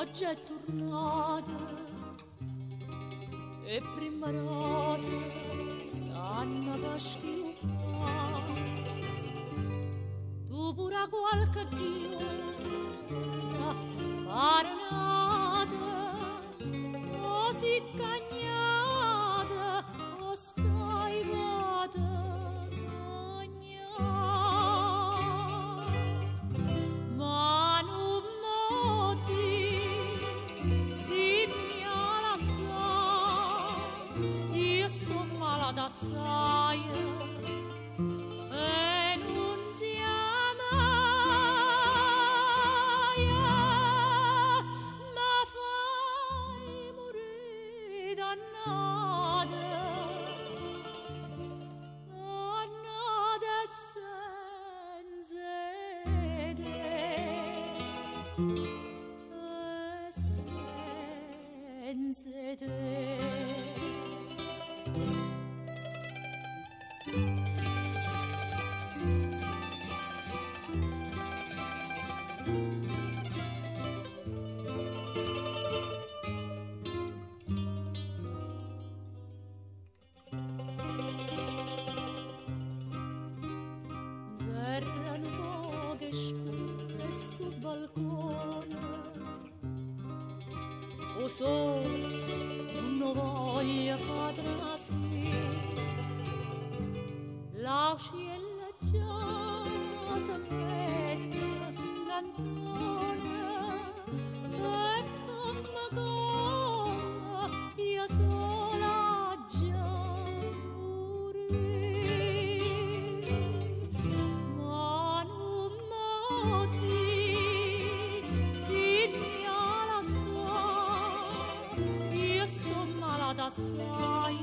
oggi è tornata e prima rose stanno per schiuppare. Tu pure qualche giorno pare nata, così cagnata o stai vada cagnata. Ma non moti si mi lascia, io sto malata assai e non ti amaia, ma fai morire dannata, dannata senza te, senza te. Erano poche scure sto balcone, o sole non voglia fa trasire, l'auciella già s'aspetta canzone, e come io sola già assai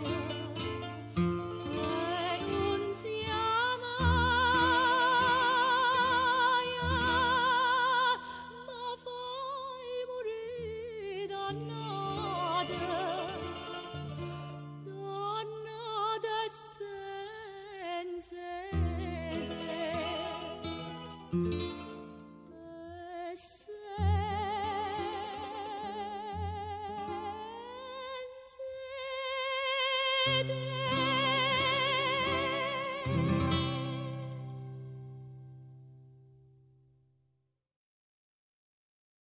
e non si amaia, ma fai morire dannata, dannata senza te.